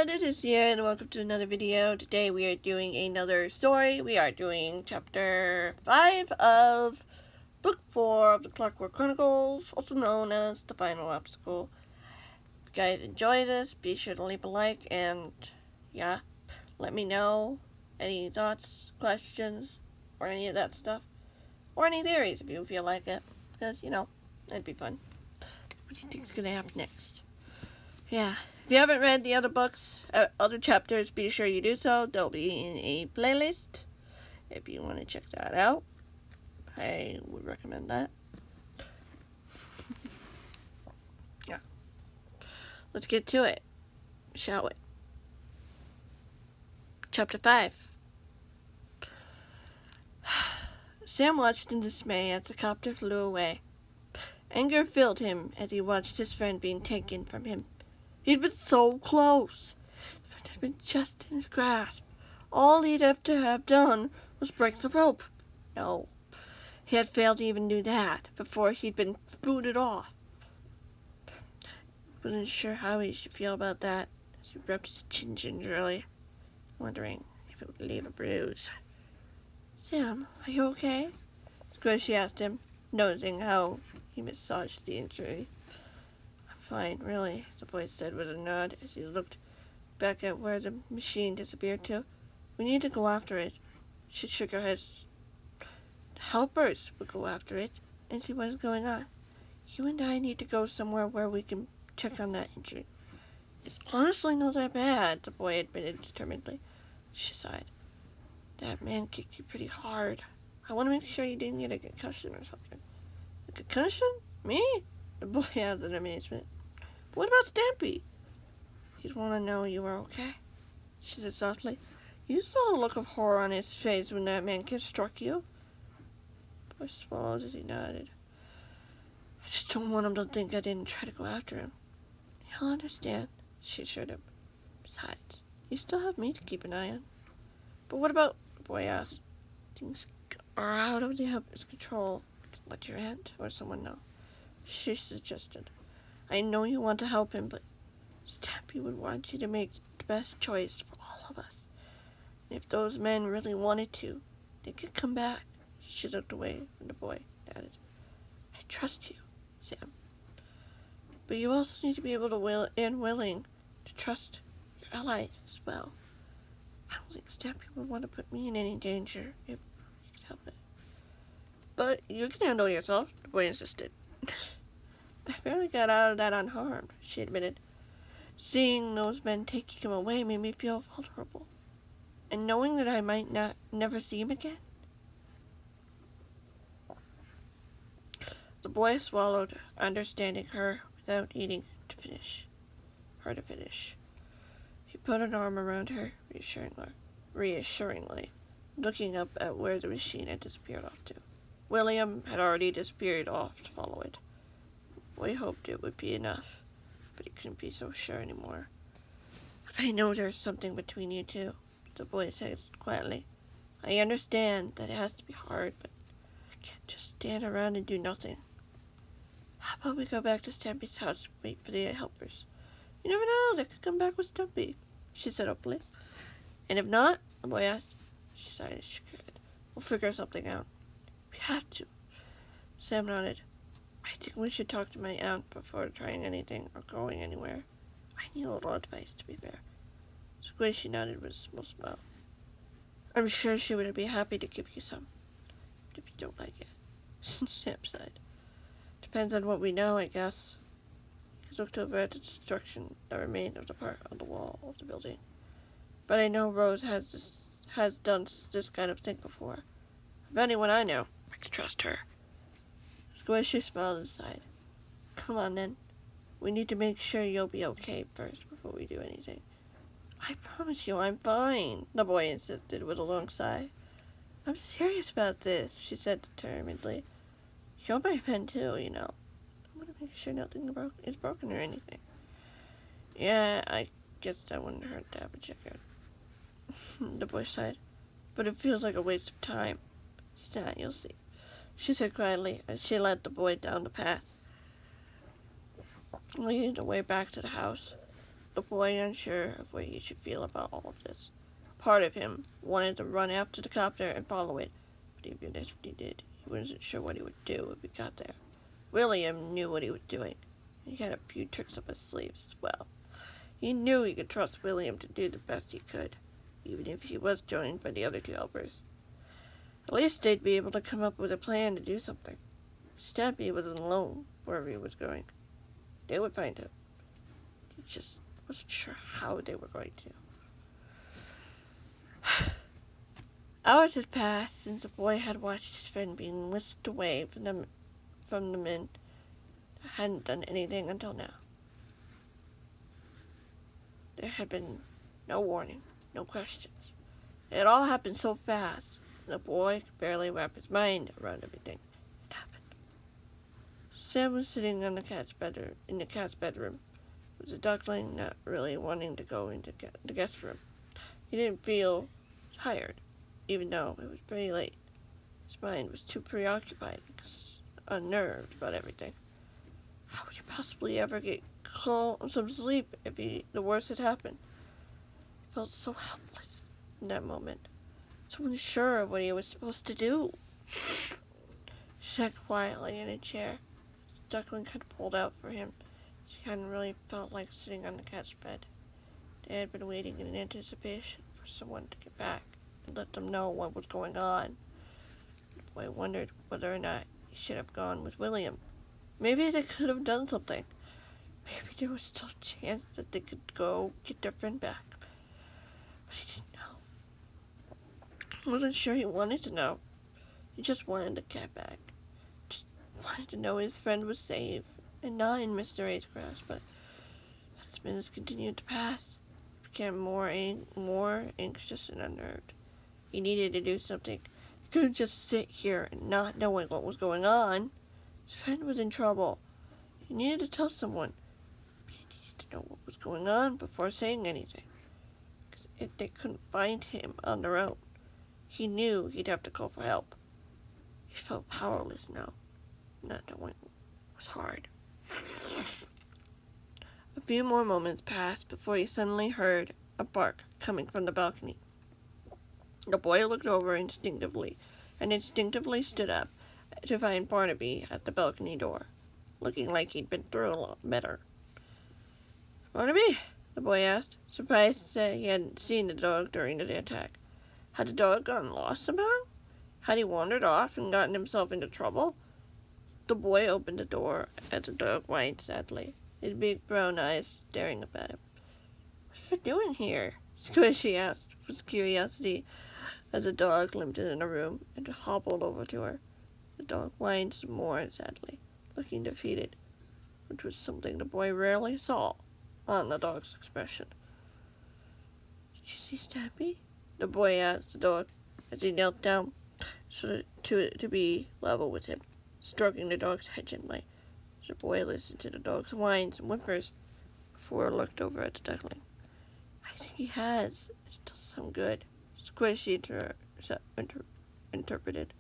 everyone, it is here and welcome to another video. Today we are doing another story. We are doing chapter 5 of book 4 of the Clockwork Chronicles, also known as The Final Obstacle. If you guys enjoy this, be sure to leave a like and let me know any thoughts, questions, or any of that stuff. Or any theories if you feel like it, because, it'd be fun. What do you think's gonna happen next? Yeah. If you haven't read the other books, other chapters, be sure you do so. They'll be in a playlist. If you want to check that out, I would recommend that. Yeah. Let's get to it, shall we? Chapter 5. Sam watched in dismay as the copter flew away. Anger filled him as he watched his friend being taken from him. He'd been so close. His friend had been just in his grasp. All he'd have to have done was break the rope. No, he had failed to even do that before he'd been booted off. He wasn't sure how he should feel about that as he rubbed his chin gingerly, wondering if it would leave a bruise. Sam, are you okay? Squishy asked him, noticing how he massaged the injury. Fine, really, the boy said with a nod as he looked back at where the machine disappeared to. We need to go after it. She shook her head. The helpers would go after it and see what is going on. You and I need to go somewhere where we can check on that injury. It's honestly not that bad, the boy admitted determinedly. She sighed. That man kicked you pretty hard. I want to make sure you didn't get a concussion or something. A concussion? Me? The boy asked in amazement. What about Stampy? He'd want to know you were okay, she said softly. You saw a look of horror on his face when that man kid struck you. The boy swallowed as he nodded. I just don't want him to think I didn't try to go after him. He'll understand, she assured him. Besides, you still have me to keep an eye on. But what about, the boy asked, things are out of the helper's control. Let your aunt or someone know, she suggested. I know you want to help him, but Stampy would want you to make the best choice for all of us. And if those men really wanted to, they could come back. She looked away from the boy and added, I trust you, Sam. But you also need to be able to willing to trust your allies as well. I don't think Stampy would want to put me in any danger if we could help it. But you can handle yourself, the boy insisted. I barely got out of that unharmed, she admitted. Seeing those men taking him away made me feel vulnerable. And knowing that I might never see him again. The boy swallowed, understanding her without needing to finish. He put an arm around her, reassuringly, looking up at where the machine had disappeared off to. William had already disappeared off to follow it. The boy hoped it would be enough, but he couldn't be so sure anymore. I know there's something between you two, the boy said quietly. I understand that it has to be hard, but I can't just stand around and do nothing. How about we go back to Stampy's house and wait for the helpers? You never know, they could come back with Stampy, she said hopefully. And if not, the boy asked. She sighed and shook her head. We'll figure something out. We have to. Sam nodded. I think we should talk to my aunt before trying anything or going anywhere. I need a little advice, to be fair. Squishy nodded with a small smile. I'm sure she would be happy to give you some. But if you don't like it, Sam sighed. Depends on what we know, I guess. He looked over at the destruction that remained of the part on the wall of the building. But I know Rose has done this kind of thing before. If anyone I know, I can trust her. Squishy smiled and sighed. Come on, then. We need to make sure you'll be okay first before we do anything. I promise you I'm fine, the boy insisted with a long sigh. I'm serious about this, she said determinedly. You're my pen too, you know. I want to make sure nothing is broken or anything. Yeah, I guess that wouldn't hurt to have a check-out. The boy sighed. But it feels like a waste of time. It's not, you'll see, she said quietly as she led the boy down the path, leading the way back to the house. the boy unsure of what he should feel about all of this. Part of him wanted to run after the copter and follow it, but even if he did, he wasn't sure what he would do if he got there. William knew what he was doing. He had a few tricks up his sleeves as well. He knew he could trust William to do the best he could, even if he was joined by the other two helpers. At least they'd be able to come up with a plan to do something. Stampy wasn't alone wherever he was going. They would find him. He just wasn't sure how they were going to. Hours had passed since the boy had watched his friend being whisked away from the men that hadn't done anything until now. There had been no warning, no questions. It had all happened so fast, the boy could barely wrap his mind around everything that happened. Sam was sitting in the cat's bedroom, with the duckling not really wanting to go into the guest room. He didn't feel tired, even though it was pretty late. His mind was too preoccupied because unnerved about everything. How would he possibly ever get some sleep if the worst had happened? He felt so helpless in that moment, so unsure of what he was supposed to do. He sat quietly in a chair. The duckling had pulled out for him. She hadn't really felt like sitting on the cat's bed. They had been waiting in anticipation for someone to get back and let them know what was going on. The boy wondered whether or not he should have gone with William. Maybe they could have done something. Maybe there was still a chance that they could go get their friend back. But he didn't know. He wasn't sure he wanted to know. He just wanted the cat back. Just wanted to know his friend was safe and not in Mr. A's grasp. But as the minutes continued to pass, he became more anxious and unnerved. He needed to do something. He couldn't just sit here and not knowing what was going on. His friend was in trouble. He needed to tell someone. He needed to know what was going on before saying anything. Because if they couldn't find him on their own, he knew he'd have to call for help. He felt powerless now. Not knowing was hard. A few more moments passed before he suddenly heard a bark coming from the balcony. The boy looked over instinctively stood up to find Barnaby at the balcony door, looking like he'd been through a lot better. "Barnaby?" the boy asked, surprised that he hadn't seen the dog during the attack. Had the dog gotten lost somehow? Had he wandered off and gotten himself into trouble? The boy opened the door as the dog whined sadly, his big brown eyes staring up at him. "What are you doing here?" Squishy asked with curiosity as the dog limped in the room and hobbled over to her. The dog whined some more sadly, looking defeated, which was something the boy rarely saw on the dog's expression. "Did you see Stampy?" the boy asked the dog as he knelt down to be level with him, stroking the dog's head gently. The boy listened to the dog's whines and whimpers before he looked over at the duckling. "I think he has. It does sound good," Squishy interpreted.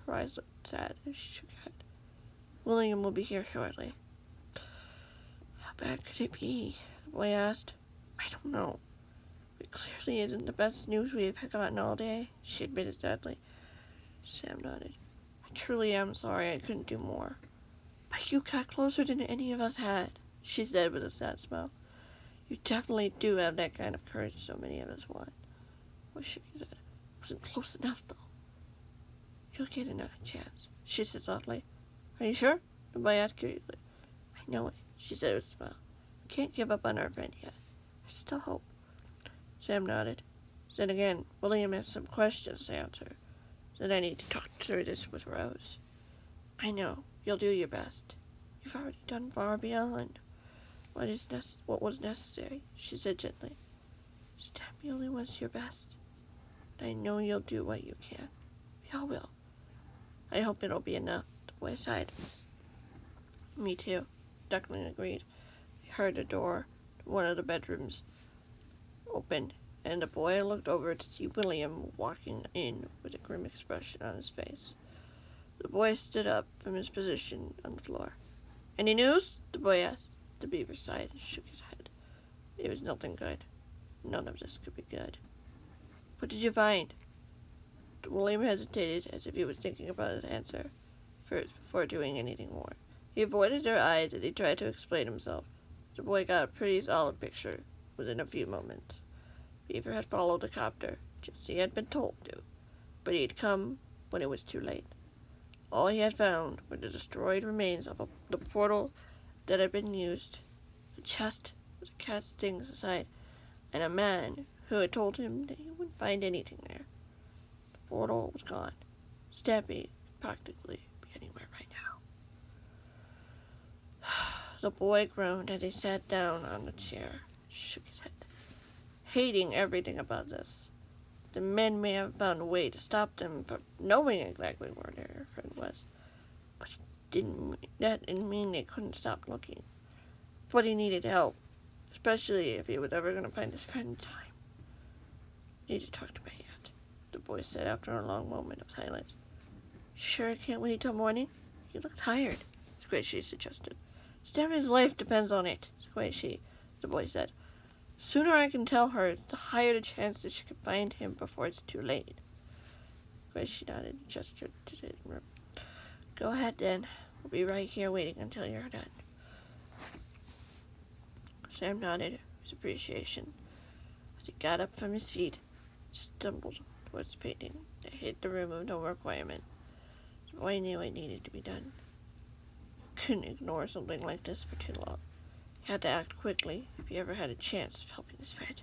Her eyes looked sad as she shook her head. "William will be here shortly." "How bad could it be?" the boy asked. "I don't know. It clearly isn't the best news we've gotten all day," she admitted sadly. Sam nodded. "I truly am sorry I couldn't do more. But you got closer than any of us had," she said with a sad smile. "You definitely do have that kind of courage so many of us want." Well, she said, "It wasn't close enough, though." "You'll get another chance," she said softly. "Are you sure?" the boy asked curiously. "I know it," she said with a smile. "We can't give up on our friend yet. I still hope." Sam nodded. Then again, William has some questions to answer. Then I need to talk through this with Rose. "I know. You'll do your best. You've already done far beyond what was necessary," she said gently. "Stampy only wants your best. I know you'll do what you can. We all will. I hope it'll be enough," the boy sighed. "Me too," Duckling agreed. They heard the door to one of the bedrooms open, and the boy looked over to see William walking in with a grim expression on his face. The boy stood up from his position on the floor. "Any news?" the boy asked. The beaver sighed and shook his head. It was nothing good. None of this could be good. What did you find? William hesitated as if he was thinking about his answer first before doing anything more. He avoided their eyes as he tried to explain himself. The boy got a pretty solid picture within a few moments. Beaver had followed the copter, just as he had been told to, but he had come when it was too late. All he had found were the destroyed remains of the portal that had been used, the chest with the cat's things inside, and a man who had told him that he wouldn't find anything there. The portal was gone. Stampy could practically be anywhere right now. The boy groaned as he sat down on the chair, shook his head, hating everything about this. The men may have found a way to stop them from knowing exactly where their friend was, but that didn't mean they couldn't stop looking. But he needed help, especially if he was ever going to find his friend in time. Need to talk to my aunt, the boy said after a long moment of silence. Sure can't wait till morning? You look tired, Squishy suggested. Stampy's life depends on it, Squishy, the boy said. The sooner I can tell her, the higher the chance that she can find him before it's too late. Squishy nodded and gestured to the room. Go ahead then. We'll be right here waiting until you're done. Sam nodded his appreciation as he got up from his feet and stumbled towards the painting that hid the room of no requirement. The boy knew it needed to be done. He couldn't ignore something like this for too long. He had to act quickly if he ever had a chance of helping his friend.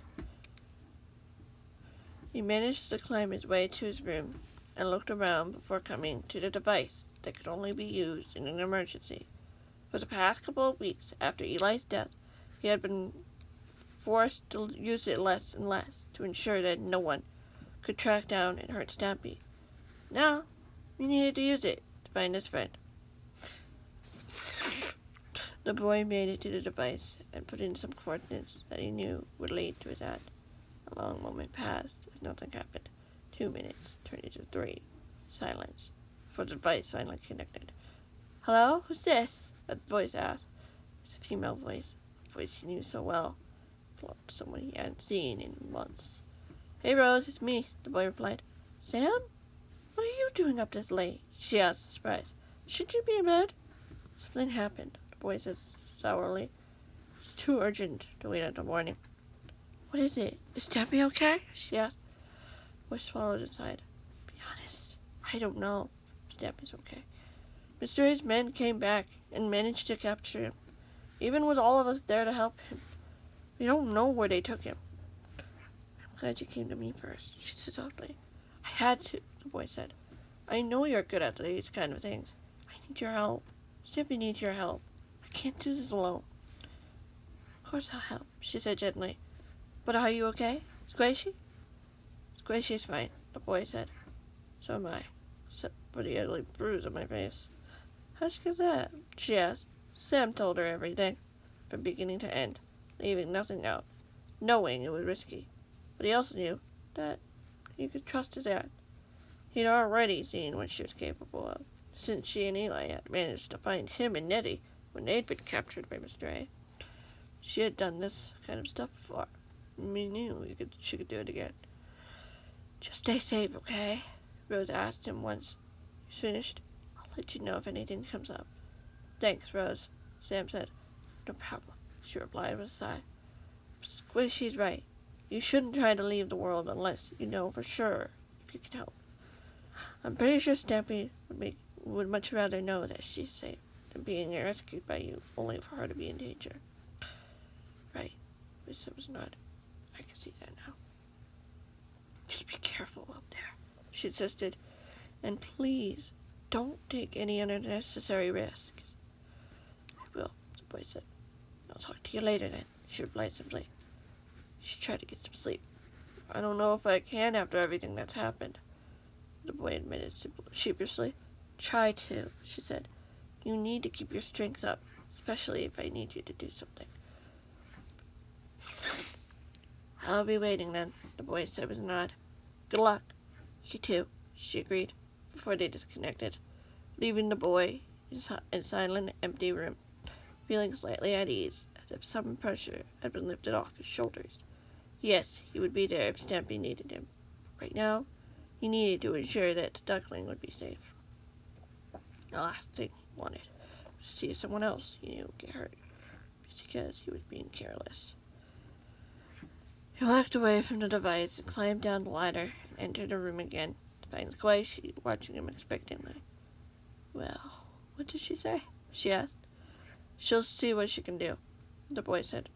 He managed to climb his way to his room and looked around before coming to the device that could only be used in an emergency. For the past couple of weeks after Eli's death, he had been forced to use it less and less to ensure that no one could track down and hurt Stampy. Now, he needed to use it to find his friend. The boy made it to the device and put in some coordinates that he knew would lead to his aunt. A long moment passed as nothing happened. 2 minutes turned into 3. Silence, for the device finally connected. Hello? Who's this? A voice asked. It's a female voice, a voice he knew so well. Someone he hadn't seen in months. Hey, Rose, it's me, the boy replied. Sam? What are you doing up this late? She asked, surprised. Should you be in bed? Something happened, the boy said sourly. It's too urgent to wait until morning. What is it? Is Debbie okay? She asked. The boy swallowed his side. Be honest, I don't know. Stampy's okay. Mr. A's men came back and managed to capture him, even with all of us there to help him. We don't know where they took him. I'm glad you came to me first, she said softly. I had to, the boy said. I know you're good at these kind of things. I need your help. Stampy needs your help. I can't do this alone. Of course I'll help, she said gently. But are you okay, Squishy? Squishy's fine, the boy said. So am I, except for the ugly bruise on my face. How'd you get that? She asked. Sam told her everything, from beginning to end, leaving nothing out, knowing it was risky. But he also knew that he could trust his aunt. He'd already seen what she was capable of, since she and Eli had managed to find him and Nettie when they'd been captured by Mr. A. She had done this kind of stuff before. He knew she could do it again. Just stay safe, okay? Rose asked him once. He's finished. I'll let you know if anything comes up. Thanks, Rose, Sam said. No problem, she replied with a sigh. Squishy's right. You shouldn't try to leave the world unless you know for sure if you can help. I'm pretty sure Stampy would much rather know that she's safe than being rescued by you, only for her to be in danger. Right, Sam was nodding. I can see that now. Just be careful up there, she insisted. And please, don't take any unnecessary risks. I will, the boy said. I'll talk to you later then, she replied simply. You should try to get some sleep. I don't know if I can after everything that's happened, the boy admitted sheepishly. Try to, she said. You need to keep your strength up, especially if I need you to do something. I'll be waiting then, the boy said with a nod. Good luck. You too, she agreed, before they disconnected, leaving the boy in silent, empty room, feeling slightly at ease as if some pressure had been lifted off his shoulders. Yes, he would be there if Stampy needed him. Right now, he needed to ensure that the duckling would be safe. The last thing he wanted was to see someone else he knew get hurt, just because he was being careless. He walked away from the device and climbed down the ladder and entered the room again, to find Squishy watching him expectantly. Well, what did she say? She asked. She'll see what she can do, the boy said.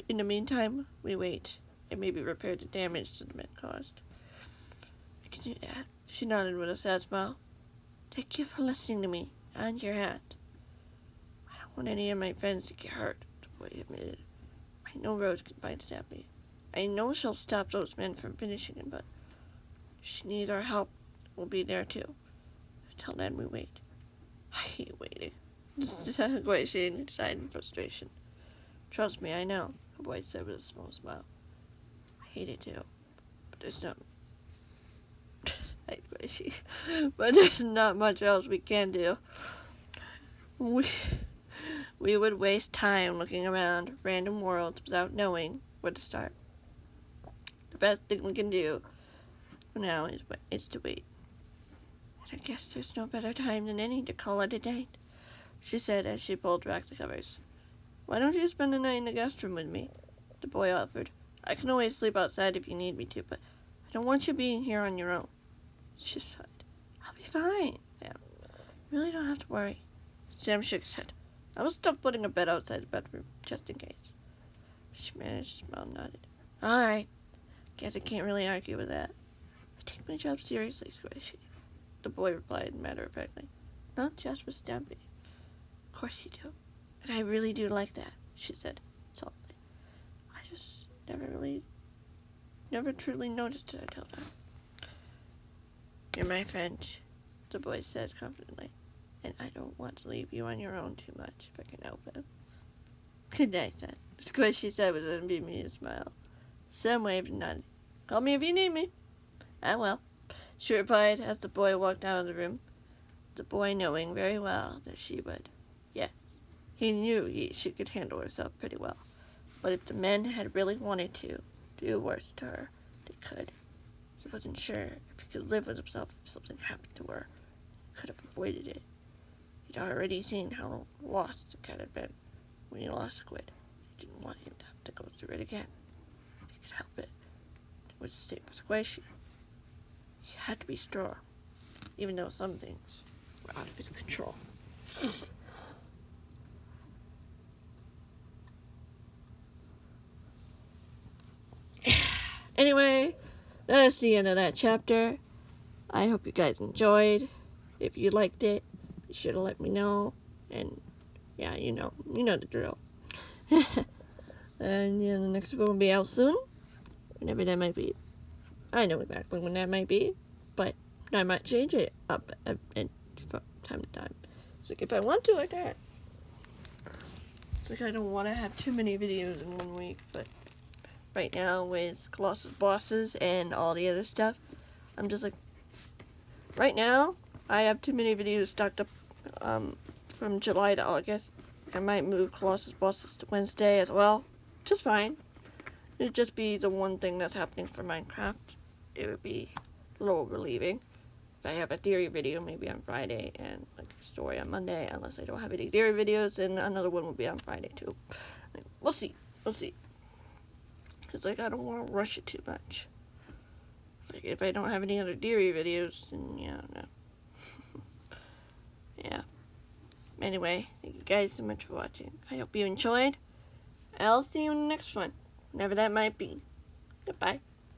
In the meantime, we wait and maybe repair the damage the men caused. I can do that, she nodded with a sad smile. Thank you for listening to me and your hand. I don't want any of my friends to get hurt, the boy admitted. I know Rose can find Stampy. I know she'll stop those men from finishing him, but if she needs our help, we'll be there too. Until then, we wait. I hate waiting. Squishy sighed in frustration. Trust me, I know, the boy said with a small smile. I hate it too, but there's not much else we can do. We would waste time looking around random worlds without knowing where to start. The best thing we can do for now is to wait. And I guess there's no better time than any to call it a night, she said as she pulled back the covers. Why don't you spend the night in the guest room with me? The boy offered. I can always sleep outside if you need me to, but I don't want you being here on your own. She sighed. I'll be fine, Sam. You really don't have to worry. Sam shook his head. I will stop putting a bed outside the bedroom, just in case. She managed to smile and nodded. All right. Guess I can't really argue with that. I take my job seriously, Squishy, the boy replied matter-of-factly. Not just with Stampy. Of course you do. And I really do like that, she said softly. I just never truly noticed it until now. You're my friend, the boy said confidently, and I don't want to leave you on your own too much if I can help it. Good night, then, Squishy said with an amused smile. Sam waved and nodded. Call me if you need me. I will, she replied as the boy walked out of the room, the boy knowing very well that she would. Yes, he knew she could handle herself pretty well, but if the men had really wanted to do worse to her, they could. He wasn't sure if he could live with himself if something happened to her. He could have avoided it. He'd already seen how lost the cat had been when he lost Squid. He didn't want him to have to go through it again. If he could help it, it was the same as Squishy. He had to be strong, even though some things were out of his control. Anyway, that's the end of that chapter. I hope you guys enjoyed. If you liked it, be sure to let me know. And yeah, you know the drill. And yeah, the next one will be out soon, whenever that might be. I know exactly when that might be, but I might change it up and from time to time. It's like if I want to, I can. It's like I don't want to have too many videos in 1 week, but right now with Colossus Bosses and all the other stuff, I'm just like, right now, I have too many videos stocked up from July to August. I might move Colossus Bosses to Wednesday as well, just fine. It'd just be the one thing that's happening for Minecraft. It would be a little relieving. If I have a theory video, maybe on Friday, and like a story on Monday, unless I don't have any theory videos, and another one will be on Friday too. Like, we'll see. Because, like, I don't want to rush it too much. Like, if I don't have any other theory videos, then, yeah, no. Yeah. Anyway, thank you guys so much for watching. I hope you enjoyed. I'll see you in the next one, whenever that might be. Goodbye.